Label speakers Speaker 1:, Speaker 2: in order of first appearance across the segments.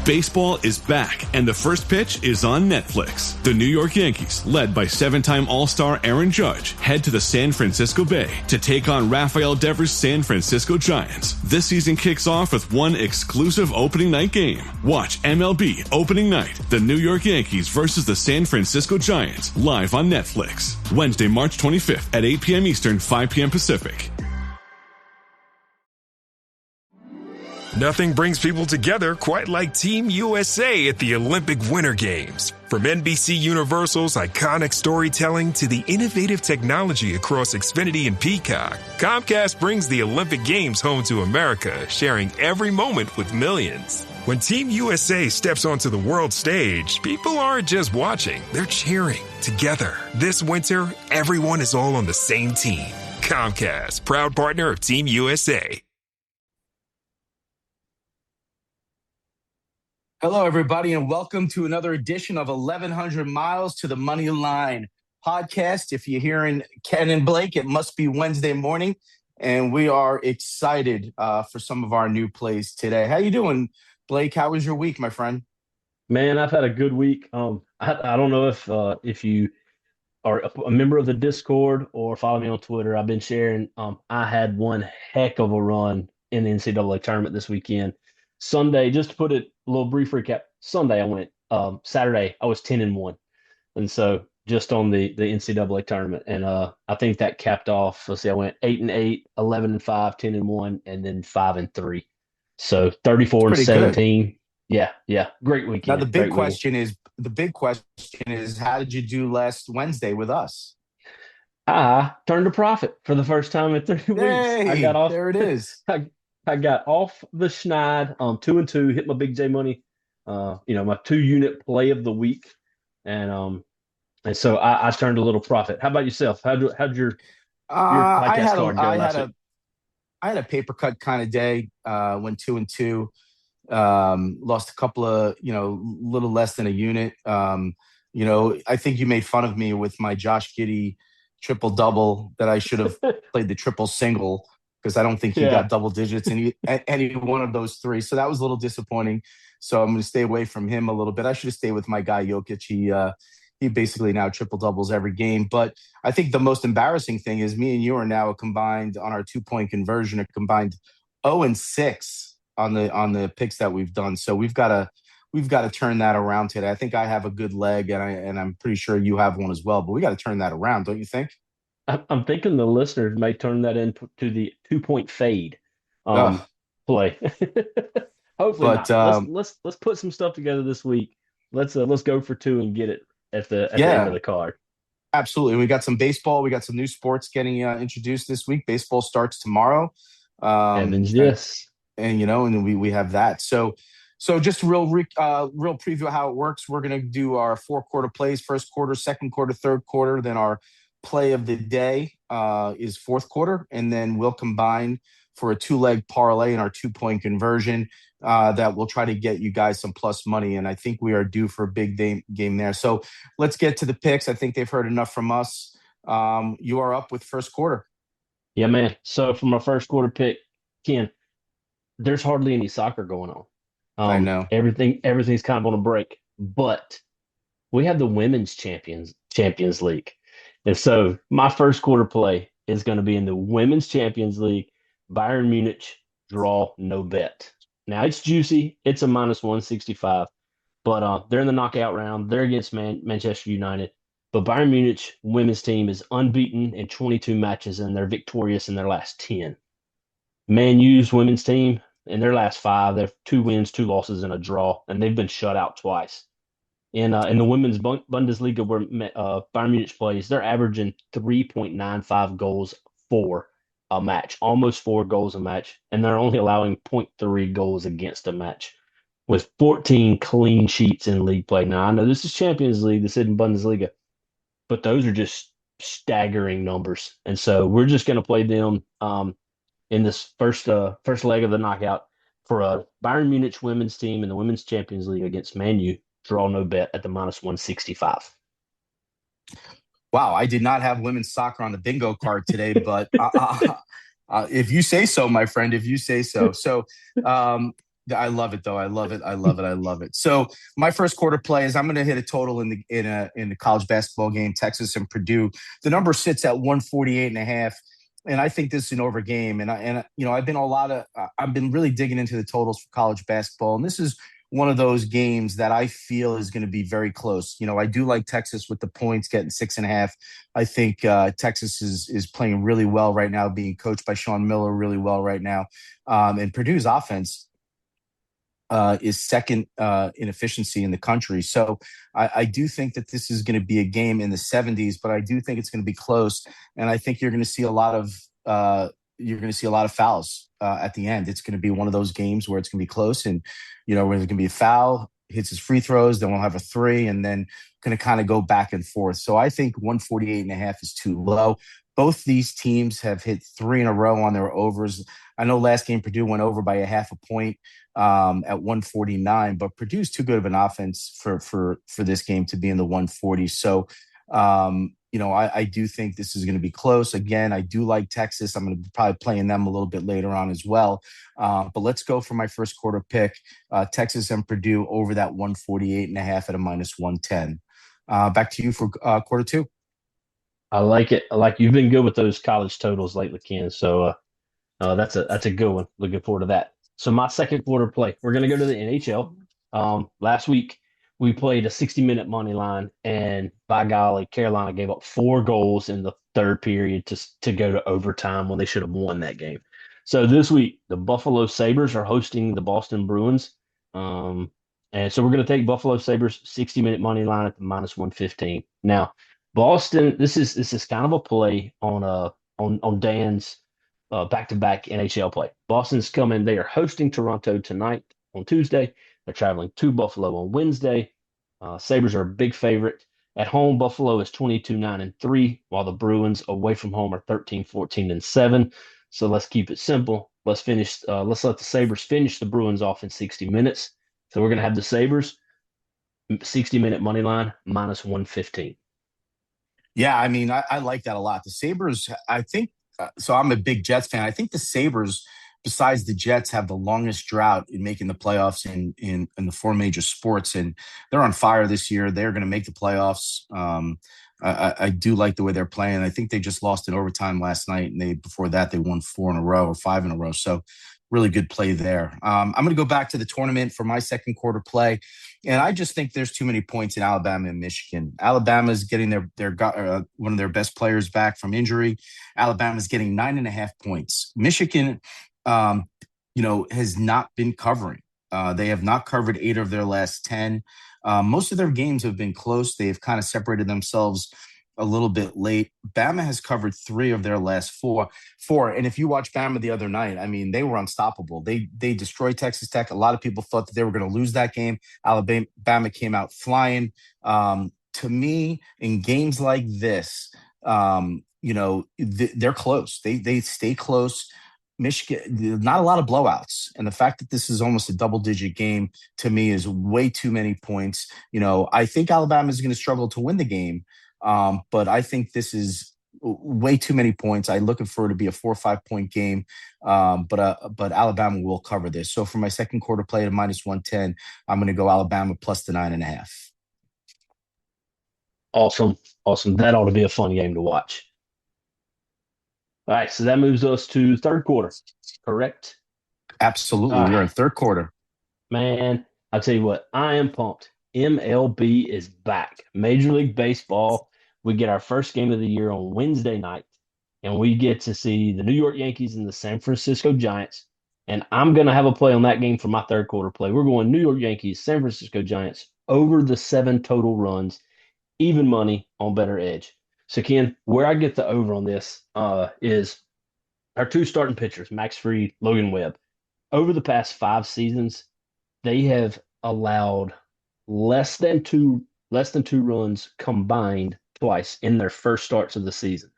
Speaker 1: Baseball is back, and the first pitch is on Netflix. The New York Yankees, led by seven-time All-Star Aaron Judge, head to the San Francisco Bay to take on Rafael Devers' San Francisco Giants. This season kicks off with one exclusive opening night game. Watch MLB Opening Night, the New York Yankees versus the San Francisco Giants, live on Netflix. Wednesday, March 25th at 8 p.m. Eastern, 5 p.m. Pacific.
Speaker 2: Nothing brings people together quite like Team USA at the Olympic Winter Games. From NBC Universal's iconic storytelling to the innovative technology across Xfinity and Peacock, Comcast brings the Olympic Games home to America, sharing every moment with millions. When Team USA steps onto the world stage, people aren't just watching, they're cheering together. This winter, everyone is all on the same team. Comcast, proud partner of Team USA.
Speaker 3: Hello, everybody, and welcome to another edition of 1100 Miles to the Money Line podcast. If you're hearing Ken and Blake, it must be Wednesday morning, and we are excited for some of our new plays today. How you doing, Blake? How was your week, my friend?
Speaker 4: Man, I've had a good week. I don't know if you are a member of the Discord or follow me on Twitter. I've been sharing. I had one heck of a run in the NCAA tournament this weekend. Sunday, just to put it a little brief recap. Sunday I went. Saturday I was 10-1, and so just on the NCAA tournament, and I think that capped off. Let's see, I went 8-8, 11-5, 10-1, and then 5-3. So 34-17. Good. Yeah, great weekend.
Speaker 3: Now the big question is, how did you do last Wednesday with us?
Speaker 4: I turned a profit for the first time in 3 weeks. I got off.
Speaker 3: There it is.
Speaker 4: I got off the schneid, 2-2, hit my Big J money, my 2-unit play of the week, and so I turned a little profit. How about yourself? How'd your podcast card go last week?
Speaker 3: I had a paper cut kind of day. Went 2-2, lost a couple of little less than a unit. I think you made fun of me with my Josh Giddey triple double that I should have played the triple single, because I don't think he got double digits in any one of those three. So that was a little disappointing. So I'm going to stay away from him a little bit. I should have stayed with my guy Jokic. He basically now triple doubles every game. But I think the most embarrassing thing is me and you are now combined on our 2-point conversion, a combined 0-6 on the picks that we've done. So we've got to turn that around today. I think I have a good leg, and I'm pretty sure you have one as well. But we got to turn that around, don't you think?
Speaker 4: I'm thinking the listeners may turn that into the 2-point fade play. Hopefully, not. Let's put some stuff together this week. Let's go for 2 and get it at the end of the card.
Speaker 3: Absolutely. We got some baseball. We got some new sports getting introduced this week. Baseball starts tomorrow.
Speaker 4: Yes.
Speaker 3: And we have that. So just a real preview of how it works. We're going to do our 4-quarter plays: first quarter, second quarter, third quarter. Then our play of the day is fourth quarter, and then we'll combine for a 2-leg parlay in our 2-point conversion that will try to get you guys some plus money, and I think we are due for a big game there. So let's get to the picks. I think they've heard enough from us. You are up with first quarter.
Speaker 4: Yeah, man. So for my first quarter pick, Ken, there's hardly any soccer going on.
Speaker 3: I know.
Speaker 4: Everything's kind of on a break, but we have the Women's Champions League. And so my first quarter play is going to be in the Women's Champions League, Bayern Munich, draw, no bet. Now, it's juicy. It's a -165, but they're in the knockout round. They're against Manchester United. But Bayern Munich women's team is unbeaten in 22 matches, and they're victorious in their last 10. Man U's women's team, in their last 5, they're 2 wins, 2 losses, and a draw, and they've been shut out twice. In the women's Bundesliga where Bayern Munich plays, they're averaging 3.95 goals for a match, almost 4 goals a match, and they're only allowing 0.3 goals against a match, with 14 clean sheets in league play. Now, I know this is Champions League, this isn't Bundesliga, but those are just staggering numbers. And so we're just going to play them in this first leg of the knockout for a Bayern Munich women's team in the Women's Champions League against Man U. Draw, no bet at the -165.
Speaker 3: Wow, I did not have women's soccer on the bingo card today, but if you say so, my friend, if you say so. So I love it though. I love it. I love it. I love it. So my first quarter play is I'm going to hit a total in the college basketball game, Texas and Purdue. The number sits at 148.5. And I think this is an over game. I've been really digging into the totals for college basketball. And this is one of those games that I feel is going to be very close. I do like Texas with the points getting 6.5. I think Texas is playing really well right now, being coached by Sean Miller really well right now. And Purdue's offense is second in efficiency in the country. So I do think that this is going to be a game in the 70s, but I do think it's going to be close. And I think you're going to see a lot of fouls at the end. It's going to be one of those games where it's going to be close, and where there's going to be a foul, hits his free throws, then we'll have a three, and then going to kind of go back and forth. So I think 148.5 is too low. Both these teams have hit three in a row on their overs. I know last game Purdue went over by a half a point at 149, but Purdue's too good of an offense for this game to be in the 140s. So, I do think this is going to be close. Again, I do like Texas. I'm going to be probably playing them a little bit later on as well. But let's go for my first quarter pick. Texas and Purdue over that 148.5 at a -110. Back to you for quarter two.
Speaker 4: I like it. You've been good with those college totals lately, Ken. So that's a good one. Looking forward to that. So my second quarter play, we're going to go to the NHL. Last week we played a 60-minute money line, and by golly, Carolina gave up 4 goals in the third period to go to overtime when they should have won that game. So this week the Buffalo Sabres are hosting the Boston Bruins, and so we're going to take Buffalo Sabres 60-minute money line at the -115. Now, Boston, this is kind of a play on Dan's back-to-back NHL play. Boston's coming. They are hosting Toronto tonight on Tuesday. They're traveling to Buffalo on Wednesday. Sabres are a big favorite. At home, Buffalo is 22-9-3, while the Bruins away from home are 13-14-7. So let's keep it simple. Let's let the Sabres finish the Bruins off in 60 minutes. So we're going to have the Sabres 60-minute money line -115.
Speaker 3: Yeah, I mean, I like that a lot. The Sabres, I think, so I'm a big Jets fan. I think the Sabres, besides the Jets, have the longest drought in making the playoffs in the 4 major sports, and they're on fire this year. They're going to make the playoffs. I do like the way they're playing. I think they just lost in overtime last night, and before that they won 4 in a row or 5 in a row. So really good play there. I'm going to go back to the tournament for my second quarter play, and I just think there's too many points in Alabama and Michigan. Alabama's getting one of their best players back from injury. Alabama's getting 9.5 points. Michigan, has not been covering. They have not covered 8 of their last 10. Most of their games have been close. They've kind of separated themselves a little bit late. Bama has covered 3 of their last four. And if you watch Bama the other night, I mean, they were unstoppable. They destroyed Texas Tech. A lot of people thought that they were going to lose that game. Bama came out flying. To me, in games like this, they're close. They stay close. Michigan, not a lot of blowouts. And the fact that this is almost a double-digit game, to me, is way too many points. I think Alabama is going to struggle to win the game. But I think this is way too many points. I'm looking for it to be a 4 or 5 point game. But Alabama will cover this. So for my second quarter play at -110, I'm going to go Alabama plus the 9.5.
Speaker 4: Awesome. That ought to be a fun game to watch. All right, so that moves us to third quarter, correct?
Speaker 3: Absolutely. We're in third quarter.
Speaker 4: Man, I'll tell you what, I am pumped. MLB is back. Major League Baseball. We get our first game of the year on Wednesday night, and we get to see the New York Yankees and the San Francisco Giants. And I'm going to have a play on that game for my third quarter play. We're going New York Yankees, San Francisco Giants, over the 7 total runs, even money on Better Edge. So, Ken, where I get the over on this is our 2 starting pitchers, Max Fried, Logan Webb. Over the past 5 seasons, they have allowed less than two runs combined twice in their first starts of the season.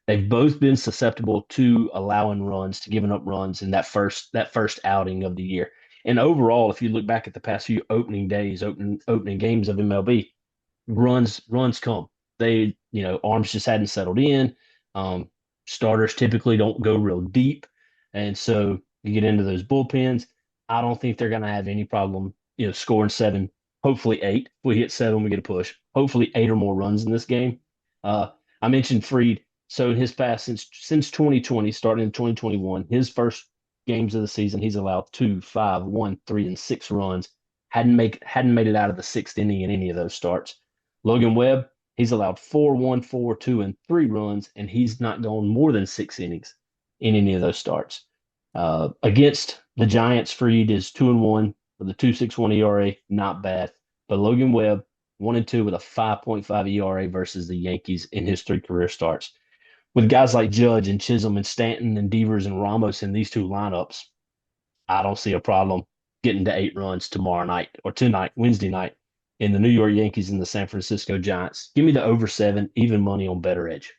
Speaker 4: They've both been susceptible to allowing runs, to giving up runs in that first outing of the year. And overall, if you look back at the past few opening games of MLB, runs come. They, arms just hadn't settled in. Starters typically don't go real deep. And so you get into those bullpens. I don't think they're going to have any problem, scoring seven, hopefully eight. If we hit seven, we get a push. Hopefully eight or more runs in this game. Uh, I mentioned Freed. So in his past since 2020, starting in 2021, his first games of the season, he's allowed 2, 5, 1, 3, and 6 runs. Hadn't made it out of the sixth inning in any of those starts. Logan Webb, he's allowed 4, 1, 4, 2, and 3 runs, and he's not gone more than 6 innings in any of those starts. Against the Giants, Freed is 2-1 with a 2.61 ERA, not bad. But Logan Webb, 1-2 with a 5.5 ERA versus the Yankees in his 3 career starts. With guys like Judge and Chisholm and Stanton and Devers and Ramos in these 2 lineups, I don't see a problem getting to 8 runs tomorrow night or tonight, Wednesday night, in the New York Yankees and the San Francisco Giants. Give me the over 7, even money on Better Edge.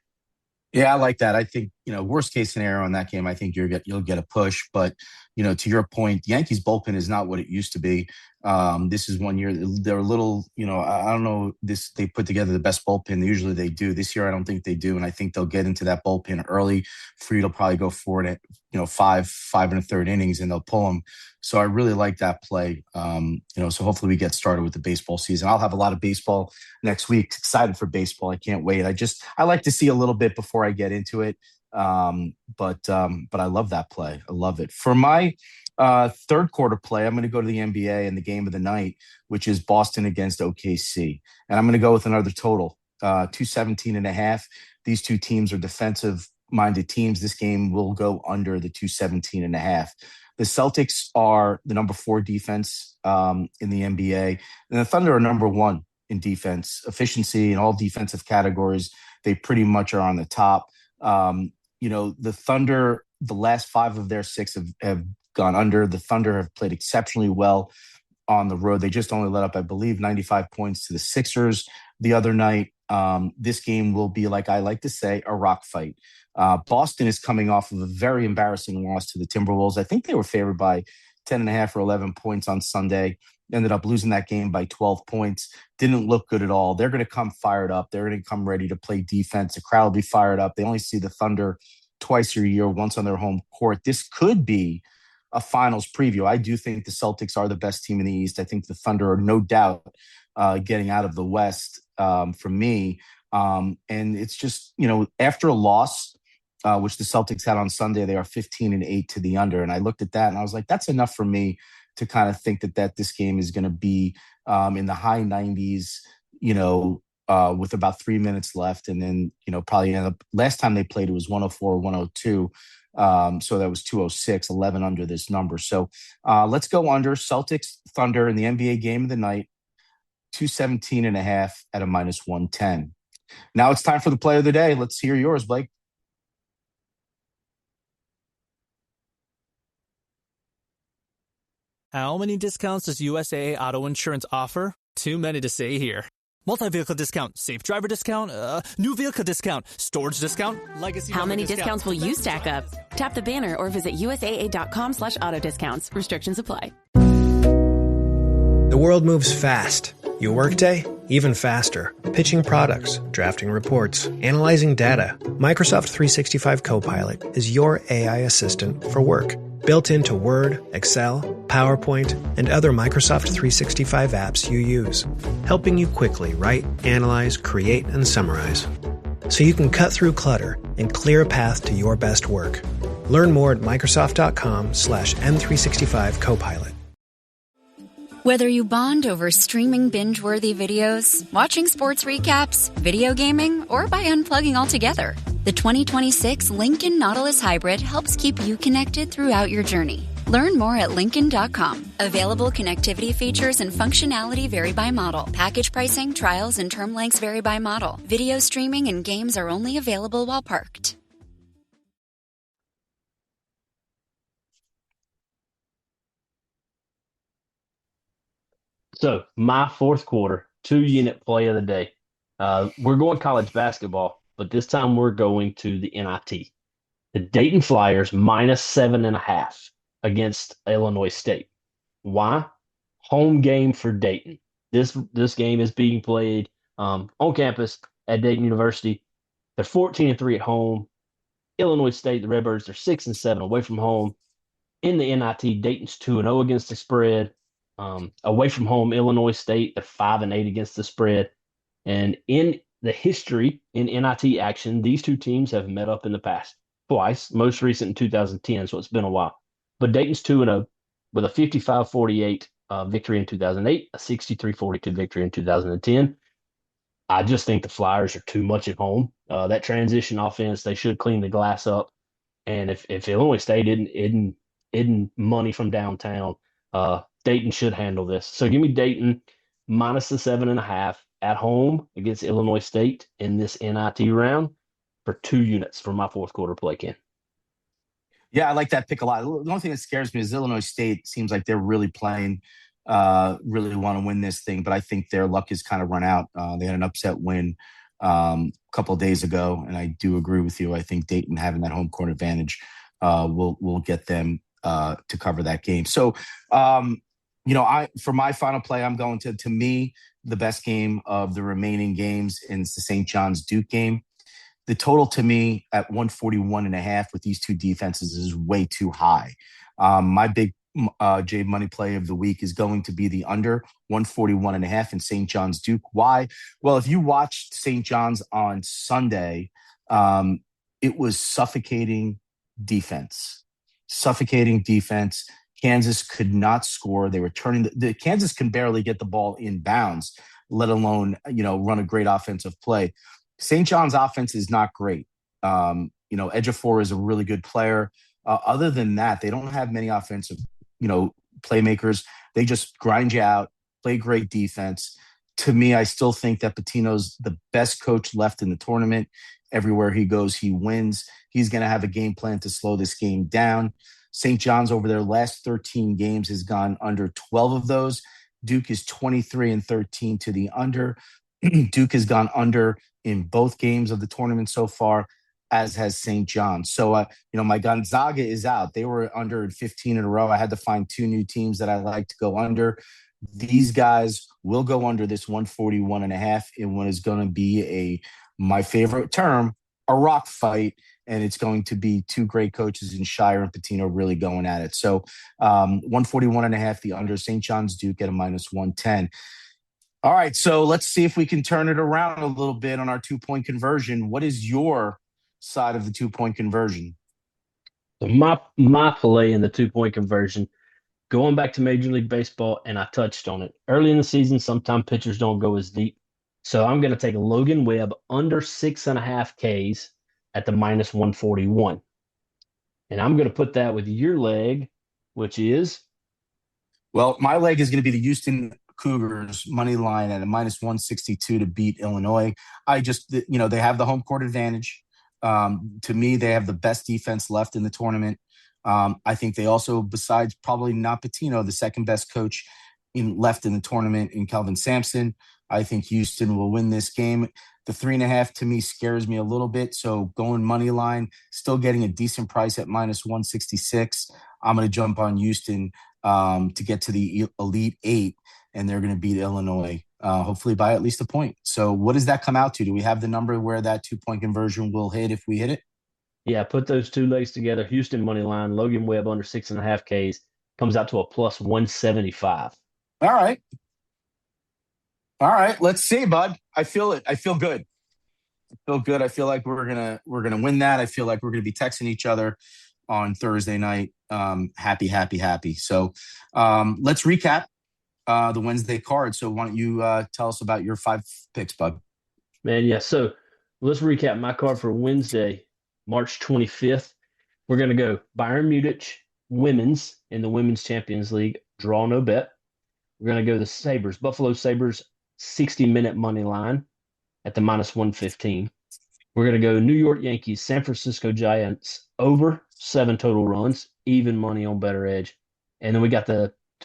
Speaker 3: Yeah, I like that. I think, worst case scenario in that game, I think you'll get a push. But, to your point, the Yankees bullpen is not what it used to be. This is one year they're a little, I don't know, they put together the best bullpen. Usually they do. This year, I don't think they do. And I think they'll get into that bullpen early. Freed will probably go forward at, 5 1/3 innings, and they'll pull them. So I really like that play. So hopefully we get started with the baseball season. I'll have a lot of baseball next week. Excited for baseball. I can't wait. I like to see a little bit before I get into it. But I love that play. I love it. For my third quarter play, I'm going to go to the NBA and the game of the night, which is Boston against OKC. And I'm going to go with another total, 217.5. These 2 teams are defensive minded teams. This game will go under the 217.5. The Celtics are the number 4 defense in the NBA, and the Thunder are number 1 in defense efficiency in all defensive categories. They pretty much are on the top. The Thunder, the last 5 of their 6 have gone under. The Thunder have played exceptionally well on the road. They just only let up, I believe, 95 points to the Sixers the other night. This game will be, like I like to say, a rock fight. Boston is coming off of a very embarrassing loss to the Timberwolves. I think they were favored by 10.5 or 11 points on Sunday. Ended up losing that game by 12 points. Didn't look good at all. They're going to come fired up. They're going to come ready to play defense. The crowd will be fired up. They only see the Thunder twice a year, once on their home court. This could be a finals preview. I do think the Celtics are the best team in the East. I think the Thunder are no doubt getting out of the West for me. And it's just, after a loss, which the Celtics had on Sunday, they are 15-8 to the under. And I looked at that and I was like, that's enough for me to kind of think that this game is going to be in the high 90s, with about 3 minutes left. And then, probably end up, last time they played, it was 104, 102. So that was 206, 11 under this number. So let's go under Celtics Thunder in the NBA game of the night, 217.5 at a -110. Now it's time for the play of the day. Let's hear yours, Blake.
Speaker 5: How many discounts does USAA Auto Insurance offer? Too many to say here. Multi-vehicle discount, safe driver discount, new vehicle discount, storage discount, legacy.
Speaker 6: How many discounts will you stack up? Tap the banner or visit USAA.com/auto discounts. Restrictions apply.
Speaker 7: The world moves fast. Your workday, even faster. Pitching products, drafting reports, analyzing data. Microsoft 365 Copilot is your AI assistant for work. Built into Word, Excel, PowerPoint, and other Microsoft 365 apps you use. Helping you quickly write, analyze, create, and summarize. So you can cut through clutter and clear a path to your best work. Learn more at Microsoft.com/M365 Copilot.
Speaker 8: Whether you bond over streaming binge-worthy videos, watching sports recaps, video gaming, or by unplugging altogether, the 2026 Lincoln Nautilus Hybrid helps keep you connected throughout your journey. Learn more at Lincoln.com. Available connectivity features and functionality vary by model. Package pricing, trials, and term lengths vary by model. Video streaming and games are only available while parked.
Speaker 4: So my fourth quarter 2-unit play of the day. We're going college basketball, but this time we're going to the NIT. The Dayton Flyers -7.5 against Illinois State. Why? Home game for Dayton. This game is being played on campus at Dayton University. They're 14-3 at home. Illinois State, the Redbirds, they're 6-7 away from home. In the NIT, Dayton's 2-0 against the spread. Away from home, Illinois State, they're 5-8 against the spread. And in the history in NIT action, these two teams have met up in the past twice, most recent in 2010, so it's been a while. But Dayton's 2-0 with a 55-48 victory in 2008, a 63-42 victory in 2010. I just think the Flyers are too much at home. That transition offense, they should clean the glass up. And if Illinois State isn't money from downtown, Dayton should handle this. So give me Dayton minus the 7.5 at home against Illinois State in this NIT round for 2 units for my fourth quarter play, Ken.
Speaker 3: Yeah, I like that pick a lot. The only thing that scares me is Illinois State seems like they're really playing, really want to win this thing, but I think their luck is kind of run out. They had an upset win a couple of days ago, and I do agree with you. I think Dayton having that home court advantage will get them to cover that game. So, for my final play, I'm going to me, the best game of the remaining games, and it's the St. John's Duke game. The total to me at 141.5 with these two defenses is way too high. My big J money play of the week is going to be the under 141.5 in St. John's Duke. Why? Well, if you watched St. John's on Sunday, it was suffocating defense. Kansas could not score. They were turning the Kansas can barely get the ball in bounds, let alone, run a great offensive play. St. John's offense is not great. Ejiofor is a really good player. Other than that, they don't have many offensive, playmakers. They just grind you out, play great defense. To me, I still think that Pitino's the best coach left in the tournament. Everywhere he goes, he wins. He's going to have a game plan to slow this game down. St. John's over their last 13 games has gone under 12 of those. Duke is 23-13 to the under. Duke has gone under in both games of the tournament so far, as has St. John's. So, my Gonzaga is out. They were under 15 in a row. I had to find 2 new teams that I like to go under. These guys will go under this 141.5 in what is going to be my favorite term, a rock fight. And it's going to be 2 great coaches in Shire and Pitino really going at it. So 141.5, the under. St. John's Duke at a minus 110. All right, so let's see if we can turn it around a little bit on our 2-point conversion. What is your side of the 2-point conversion?
Speaker 4: So my play in the 2-point conversion, going back to Major League Baseball, and I touched on it. Early in the season, sometimes pitchers don't go as deep. So I'm going to take Logan Webb under 6.5 Ks at the minus 141. And I'm going to put that with your leg, which is?
Speaker 3: Well, my leg is going to be the Houston Cougars money line at a minus 162 to beat Illinois. They have the home court advantage. To me, they have the best defense left in the tournament. I think they also, besides probably not Pitino, the second best coach left in the tournament in Kelvin Sampson. I think Houston will win this game. The 3.5 to me scares me a little bit. So going money line, still getting a decent price at minus 166. I'm going to jump on Houston to get to the Elite 8, and they're going to beat Illinois, hopefully by at least a point. So what does that come out to? Do we have the number where that 2-point conversion will hit if we hit it?
Speaker 4: Yeah, put those 2 legs together. Houston money line, Logan Webb under 6.5 Ks comes out to a plus 175.
Speaker 3: All right, let's see, bud. I feel it. I feel good. I feel like we're gonna win that. I feel like we're gonna be texting each other on Thursday night. Happy. So let's recap the Wednesday card. So why don't you tell us about your 5 picks, bud?
Speaker 4: Man, yeah. So let's recap my card for Wednesday, March 25th. We're gonna go Bayern Munich women's in the Women's Champions League, draw no bet. We're gonna go the Sabres, Buffalo Sabres 60-minute money line at the minus 115. We're going to go New York Yankees, San Francisco Giants over 7 total runs, even money on Better Edge. And then we got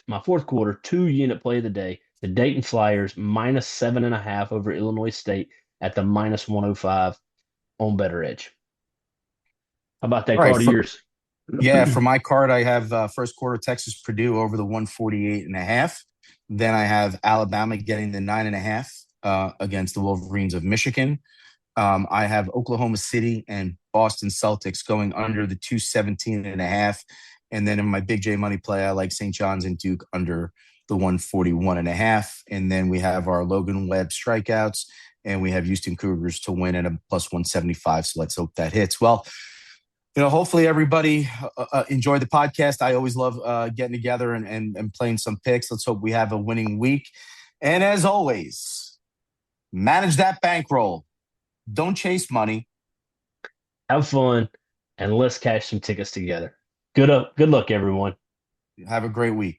Speaker 4: my fourth quarter 2-unit play of the day, the Dayton Flyers minus 7.5 over Illinois State at the minus 105 on Better Edge. How about that card of yours?
Speaker 3: Yeah, for my card, I have first quarter Texas Purdue over the 148.5. Then I have Alabama getting the 9.5 against the Wolverines of Michigan. I have Oklahoma City and Boston Celtics going under the 217.5. And then in my big J money play, I like St. John's and Duke under the 141.5. And then we have our Logan Webb strikeouts, and we have Houston Cougars to win at a plus 175. So let's hope that hits. Well, hopefully everybody enjoyed the podcast. I always love getting together and playing some picks. Let's hope we have a winning week. And as always, manage that bankroll. Don't chase money.
Speaker 4: Have fun, and let's cash some tickets together. Good luck, everyone.
Speaker 3: Have a great week.